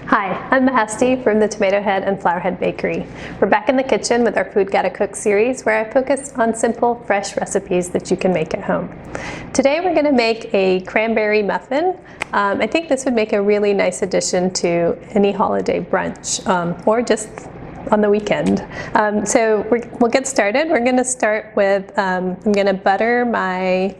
Hi, I'm Mahasti from the Tomato Head and Flower Head Bakery. We're back in the kitchen with our Food Gotta Cook series where I focus on simple, fresh recipes that you can make at home. Today we're going to make a cranberry muffin. I think this would make a really nice addition to any holiday brunch or just on the weekend. So we'll get started. We're going to start with, I'm going to butter my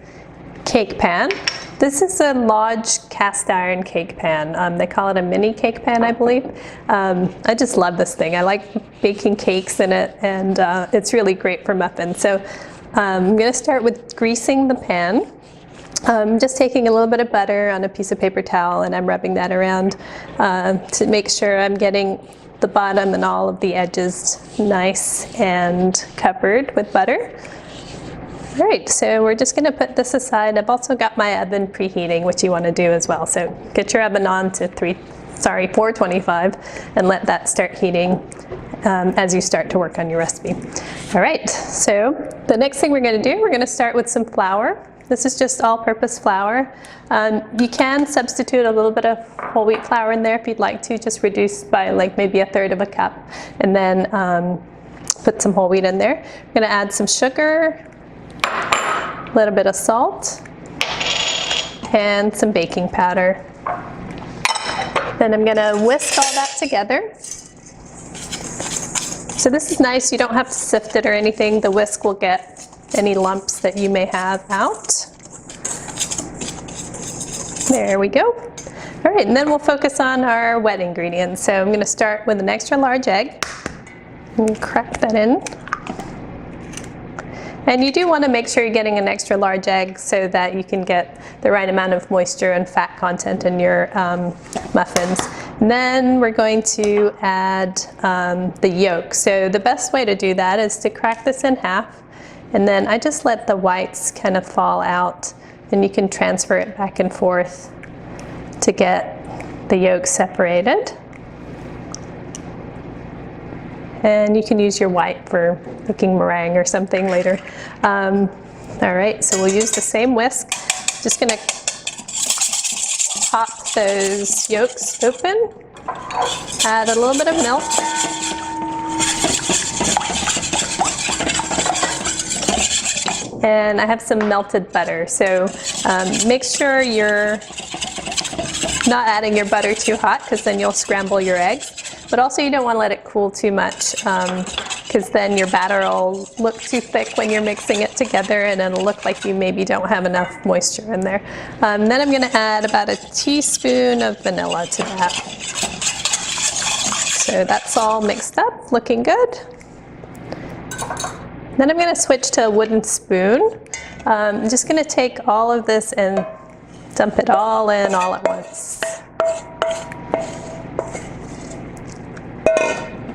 cake pan. This is a Lodge cast iron cake pan. They call it a mini cake pan, I believe. I just love this thing. I like baking cakes in it, and it's really great for muffins. So I'm going to start with greasing the pan. Just taking a little bit of butter on a piece of paper towel, and I'm rubbing that around to make sure I'm getting the bottom and all of the edges nice and covered with butter. All right, so we're just going to put this aside. I've also got my oven preheating, which you want to do as well. So get your oven on to 425 and let that start heating as you start to work on your recipe. All right, so the next thing we're going to do, we're going to start with some flour. This is just all-purpose flour. You can substitute a little bit of whole wheat flour in there if you'd like to, just reduce by like maybe 1/3 cup, and then put some whole wheat in there. I'm going to add some sugar, a little bit of salt, and some baking powder. Then I'm going to whisk all that together. So this is nice, you don't have to sift it or anything. The whisk will get any lumps that you may have out. There we go. All right, and then we'll focus on our wet ingredients. So I'm going to start with an extra large egg and crack that in. And you do want to make sure you're getting an extra large egg so that you can get the right amount of moisture and fat content in your muffins. And then we're going to add the yolk. So the best way to do that is to crack this in half, and then I just let the whites kind of fall out, and you can transfer it back and forth to get the yolk separated. And you can use your white for making meringue or something later. All right, so we'll use the same whisk. Just gonna pop those yolks open, add a little bit of milk, and I have some melted butter. So make sure you're not adding your butter too hot, because then you'll scramble your eggs. But also you don't want to let it cool too much, because then your batter will look too thick when you're mixing it together, and it'll look like you maybe don't have enough moisture in there. Then I'm going to add about a teaspoon of vanilla to that. So that's all mixed up, looking good. Then I'm going to switch to a wooden spoon. I'm just going to take all of this and dump it all in all at once.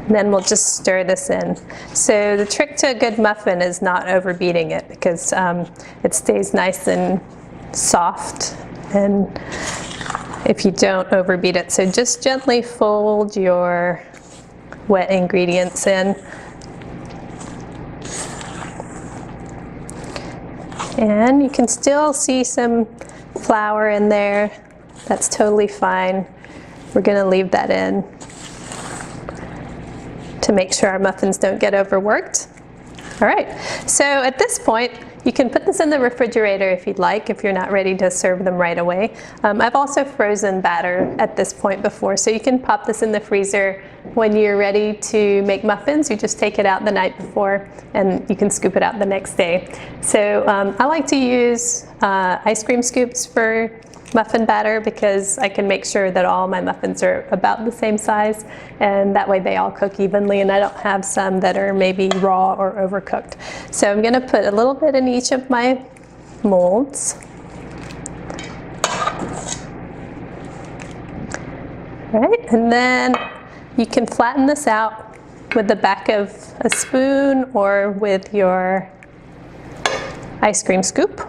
And then we'll just stir this in. So the trick to a good muffin is not overbeating it, because it stays nice and soft, and if you don't overbeat it. So just gently fold your wet ingredients in. And you can still see some flour in there. That's totally fine. We're going to leave that in to make sure our muffins don't get overworked. All right, so at this point, you can put this in the refrigerator if you'd like, if you're not ready to serve them right away. I've also frozen batter at this point before, so you can pop this in the freezer. When you're ready to make muffins, you just take it out the night before, and you can scoop it out the next day. So I like to use ice cream scoops for muffin batter, because I can make sure that all my muffins are about the same size, and that way they all cook evenly, and I don't have some that are maybe raw or overcooked. So I'm going to put a little bit in each of my molds. All right, and then you can flatten this out with the back of a spoon or with your ice cream scoop.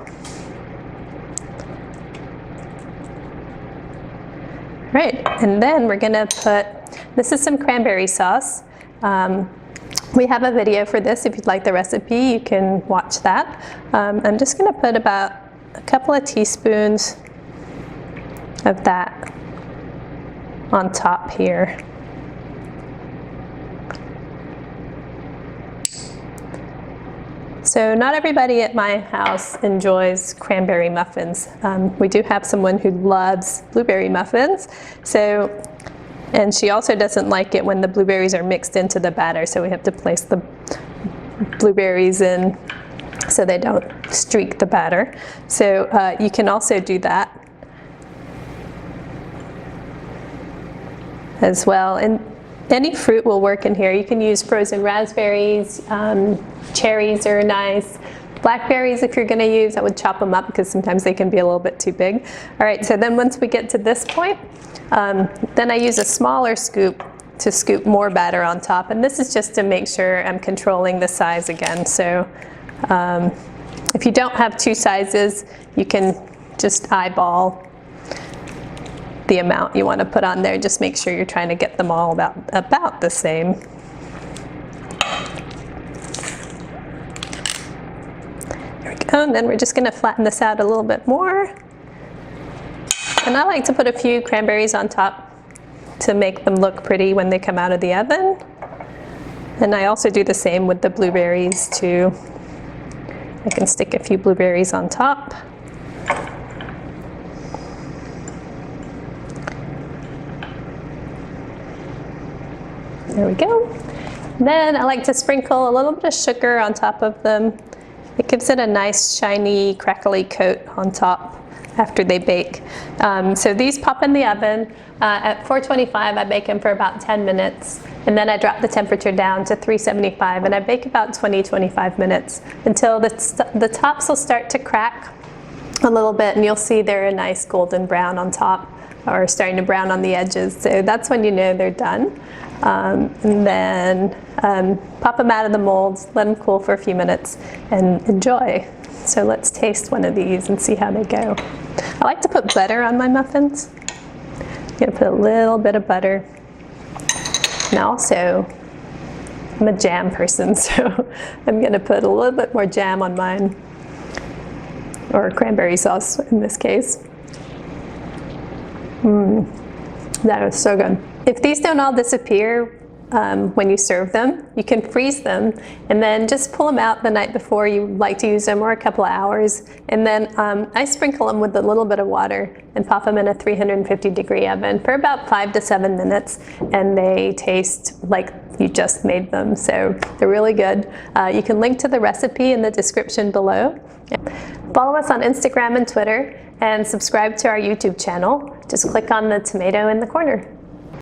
Right, and then we're going to put, this is some cranberry sauce. We have a video for this. If you'd like the recipe, you can watch that. I'm just going to put about a couple of teaspoons of that on top here. So not everybody at my house enjoys cranberry muffins. We do have someone who loves blueberry muffins. And she also doesn't like it when the blueberries are mixed into the batter, so we have to place the blueberries in so they don't streak the batter. So you can also do that as well. And any fruit will work in here. You can use frozen raspberries, cherries are nice. Blackberries, if you're going to use, I would chop them up because sometimes they can be a little bit too big. All right, so then once we get to this point, then I use a smaller scoop to scoop more batter on top. And this is just to make sure I'm controlling the size again. So if you don't have two sizes, you can just eyeball the amount you want to put on there. Just make sure you're trying to get them all about the same. There we go, and then we're just going to flatten this out a little bit more. And I like to put a few cranberries on top to make them look pretty when they come out of the oven. And I also do the same with the blueberries too. I can stick a few blueberries on top. There we go. Then I like to sprinkle a little bit of sugar on top of them. It gives it a nice shiny, crackly coat on top after they bake. So these pop in the oven. At 425, I bake them for about 10 minutes. And then I drop the temperature down to 375, and I bake about 20-25 minutes until the tops will start to crack a little bit, and you'll see they're a nice golden brown on top, or starting to brown on the edges. So that's when you know they're done. And then pop them out of the molds, let them cool for a few minutes, and enjoy. So let's taste one of these and see how they go. I like to put butter on my muffins. I'm gonna put a little bit of butter. And also, I'm a jam person, so I'm gonna put a little bit more jam on mine, or cranberry sauce in this case. That is so good. If these don't all disappear when you serve them, you can freeze them and then just pull them out the night before you like to use them, or a couple of hours. And then I sprinkle them with a little bit of water and pop them in a 350-degree oven for about 5 to 7 minutes, and they taste like you just made them. So they're really good. You can link to the recipe in the description below. Follow us on Instagram and Twitter, and subscribe to our YouTube channel. Just click on the tomato in the corner.